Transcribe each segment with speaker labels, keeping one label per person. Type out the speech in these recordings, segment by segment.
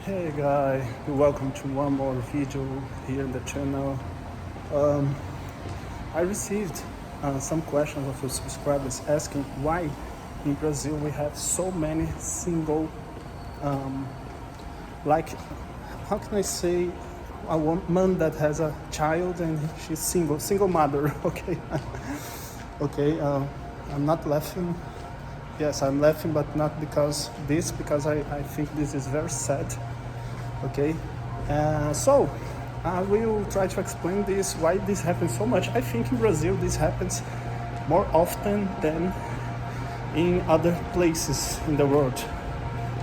Speaker 1: Hey guy, welcome to one more video here in the channel. Um, I received some questions of your subscribers asking why in Brazil we have so many single, like, how can I say, a woman that has a child and she's single mother. Okay, okay. I'm not laughing. Yes, I'm laughing, but not because I think this is very sad. Okay, so I will try to explain this why this happens so much. I think in Brazil this happens more often than in other places in the world.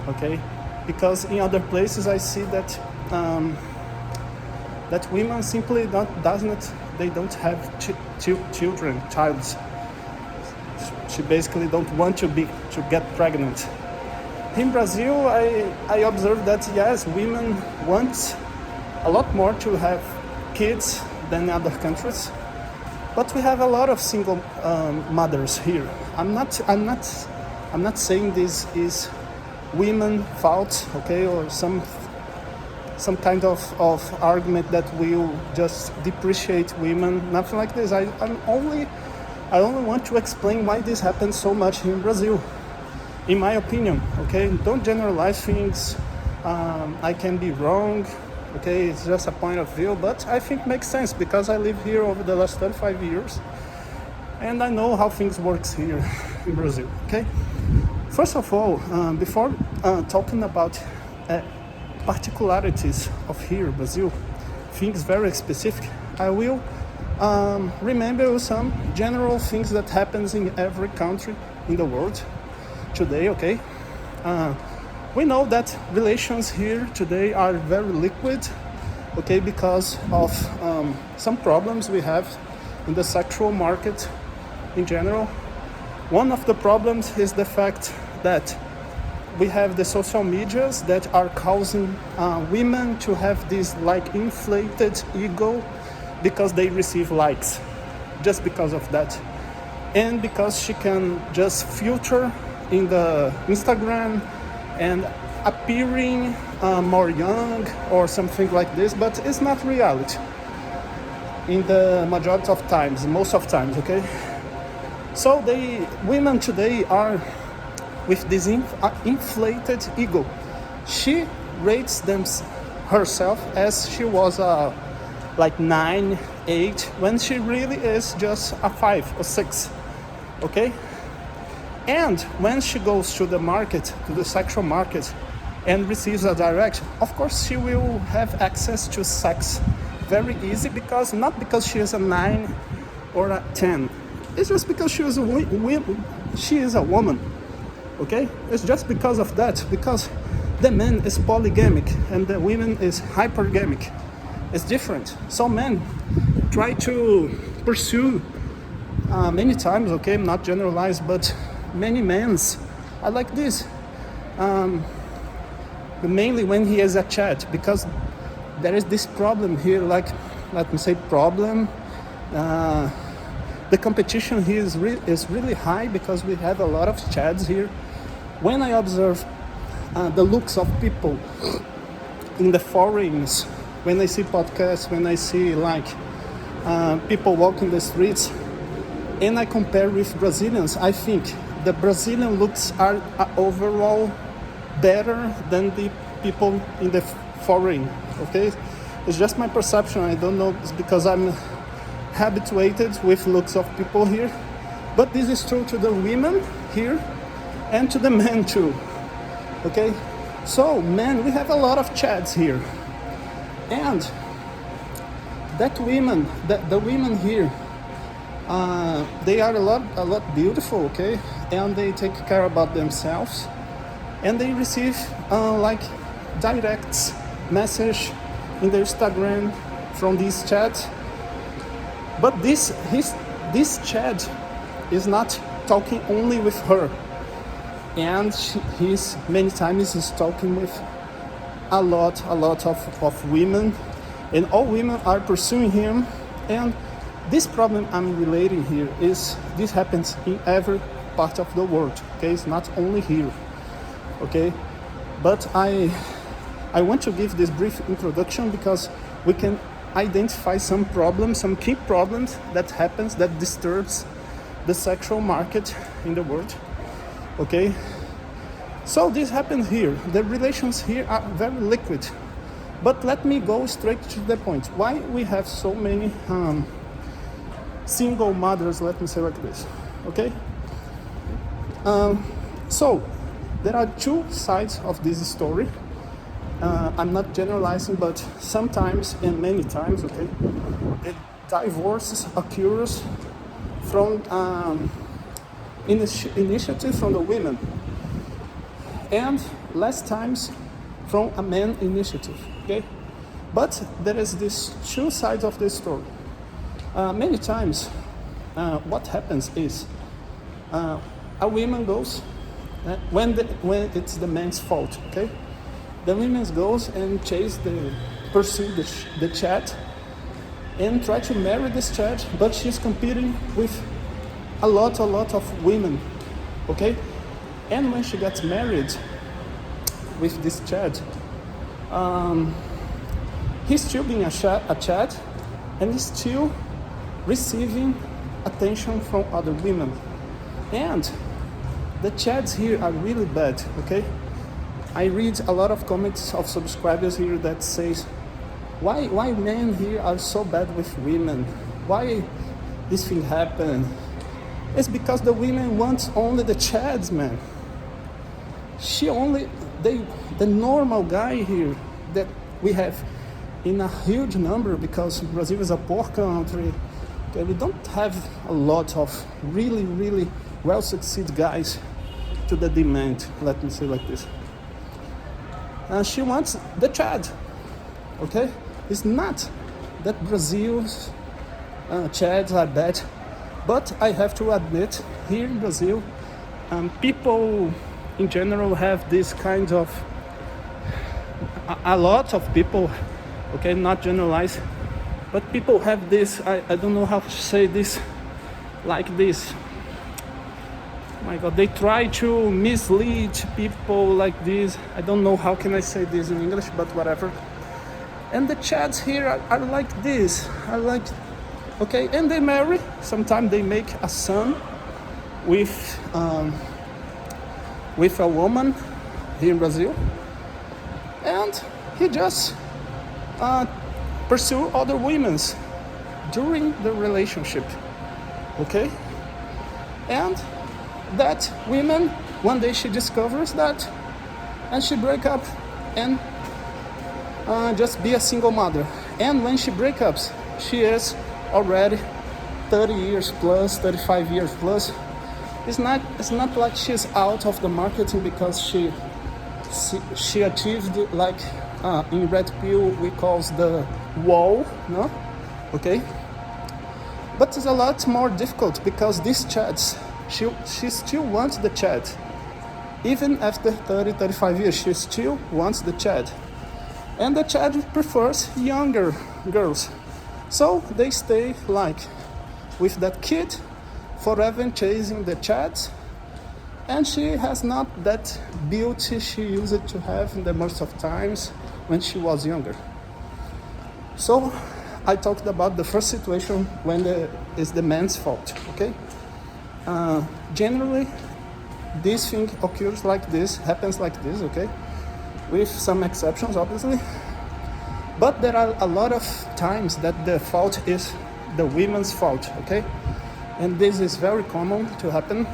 Speaker 1: Okay, because in other places I see that that women simply don't have children. She basically don't want to get pregnant. In Brazil, I observe that yes, women want a lot more to have kids than other countries, but we have a lot of single mothers here. I'm not saying this is women fault, okay, or some kind of argument that will just depreciate women. Nothing like this. I only want to explain why this happens so much in Brazil. In my opinion, okay, don't generalize things. I can be wrong, okay, it's just a point of view, but I think it makes sense because I live here over the last 35 years and I know how things works here in Brazil, okay? First of all, before talking about particularities of here, Brazil, things very specific, I will remember some general things that happens in every country in the world today, okay? We know that relations here today are very liquid, okay, because of some problems we have in the sexual market in general. One of the problems is the fact that we have the social medias that are causing women to have this like inflated ego because they receive likes, just because of that, and because she can just filter in the Instagram and appearing more young or something like this, but it's not reality in the majority of times, most of times, okay? So women today are with this inflated ego. She rates herself as she was like 9, 8, when she really is just a 5 or 6, okay? And when she goes to the market, to the sexual market, and receives a direct, of course she will have access to sex very easy, because not because she is a 9 or a 10. It's just because she is a woman, okay? It's just because of that, because the man is polygamic and the woman is hypergamic. It's different. So men try to pursue many times, okay, not generalized, but many men's are like this, mainly when he is a chat, because there is this problem here, like, let me say problem, the competition here is really high because we have a lot of chats here. When I observe the looks of people in the forums, when I see podcasts, when I see like people walking the streets, and I compare with Brazilians, I think the Brazilian looks are overall better than the people in the foreign, okay? It's just my perception, I don't know, it's because I'm habituated with looks of people here, but this is true to the women here and to the men too, okay? So men, we have a lot of chats here, and the women here, they are a lot beautiful, okay, and they take care about themselves, and they receive like direct message in their Instagram from this chat. But this chat is not talking only with her, and he's many times is talking with a lot of women, and all women are pursuing him. And this problem I'm relating here is this happens in every part of the world, okay? It's not only here, okay? But I I want to give this brief introduction because we can identify some problems, some key problems that happens that disturbs the sexual market in the world. Okay, so this happens here. The relations here are very liquid. But let me go straight to the point. Why we have so many single mothers, let me say like this, okay? So, there are two sides of this story. I'm not generalizing, but sometimes and many times, okay, the divorces occurs from initiative from the women, and less times from a man initiative, okay? But there is this two sides of the story. Many times, what happens is a woman goes when it's the man's fault, okay? The woman goes and pursue the Chad and try to marry this Chad, but she's competing with a lot of women, okay? And when she gets married with this Chad, he's still being a Chad, and he's still receiving attention from other women. And the Chads here are really bad, okay? I read a lot of comments of subscribers here that says, why men here are so bad with women? Why this thing happen? It's because the women want only the Chads, man. The normal guy here that we have in a huge number, because Brazil is a poor country, okay, we don't have a lot of really well-succeeded guys to the demand, let me say like this. She wants the Chad, okay? It's not that Brazil's Chads are bad, but I have to admit, here in Brazil, people in general have this kind of, a lot of people, okay, not generalize, but people have this, I don't know how to say this, like this. My God, they try to mislead people like this. I don't know how can I say this in English, but whatever. And the Chads here are like this, okay, and they marry. Sometimes they make a son with a woman here in Brazil, and he just pursue other women during the relationship, okay? And that woman, one day she discovers that, and she break up and just be a single mother. And when she breaks up, she is already 30 years plus, 35 years plus. It's not like she's out of the marketing because she achieved, like in Red Pill we calls the wall, no? Okay? But it's a lot more difficult because these Chads, she still wants the Chad. Even after 30, 35 years, she still wants the Chad. And the Chad prefers younger girls. So they stay like with that kid forever chasing the Chads. And she has not that beauty she used to have in the most of times when she was younger. So I talked about the first situation when it's the man's fault, okay? Generally, this thing occurs like this, happens like this, okay? With some exceptions, obviously. But there are a lot of times that the fault is the women's fault, okay? And this is very common to happen.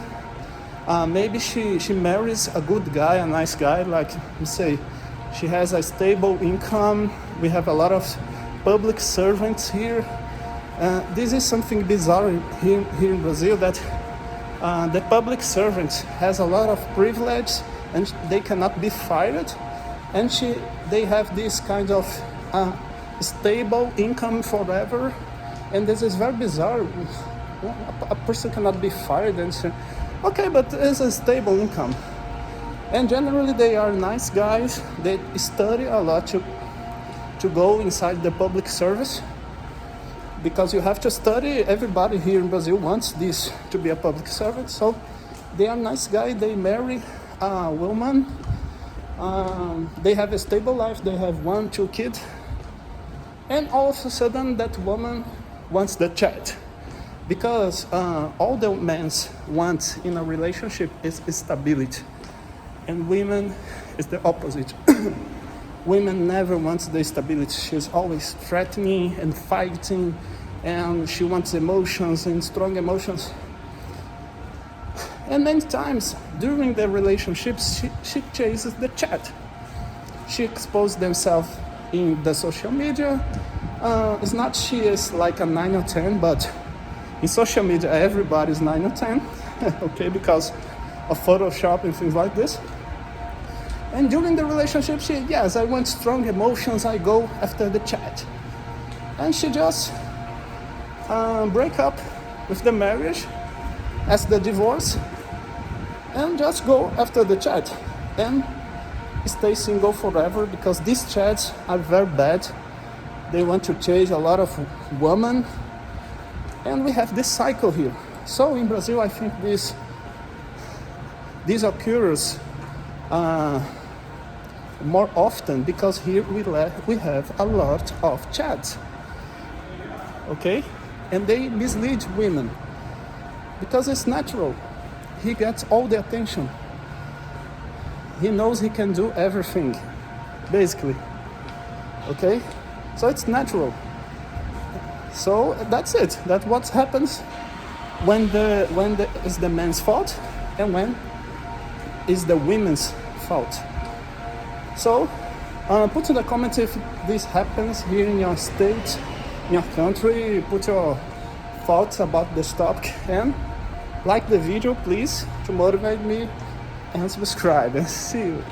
Speaker 1: Maybe she marries a good guy, a nice guy, like, say, she has a stable income. We have a lot of public servants here. This is something bizarre here in Brazil, that the public servants has a lot of privilege and they cannot be fired, and they have this kind of stable income forever, and this is very bizarre. A person cannot be fired and say, okay, but it's a stable income. And generally they are nice guys. They study a lot to go inside the public service, because you have to study. Everybody here in Brazil wants this to be a public servant. So they are nice guys. They marry a woman They have a stable life, they have 1, 2 kids, and all of a sudden that woman wants the child. Because all the men want in a relationship is stability, and women is the opposite. Women never wants the stability. She's always threatening and fighting, and she wants emotions and strong emotions. And many times during the relationship, she chases the chat. She exposes themselves in the social media. It's not she is like a 9 or 10, but in social media everybody is 9 or 10, okay, because of Photoshop and things like this. And during the relationship, yes, I want strong emotions, I go after the chat. And she just break up with the marriage, ask the divorce, and just go after the chat. And stay single forever, because these chats are very bad. They want to chase a lot of women. And we have this cycle here. So in Brazil, I think this occurs more often, because here we have a lot of chats, okay, and they mislead women because it's natural. He gets all the attention. He knows he can do everything, basically, okay, so it's natural. So that's it. That's what happens when is the man's fault and when is the women's fault. So put in the comments if this happens here in your state, in your country. Put your thoughts about this topic, and like the video please to motivate me, and subscribe, and see you.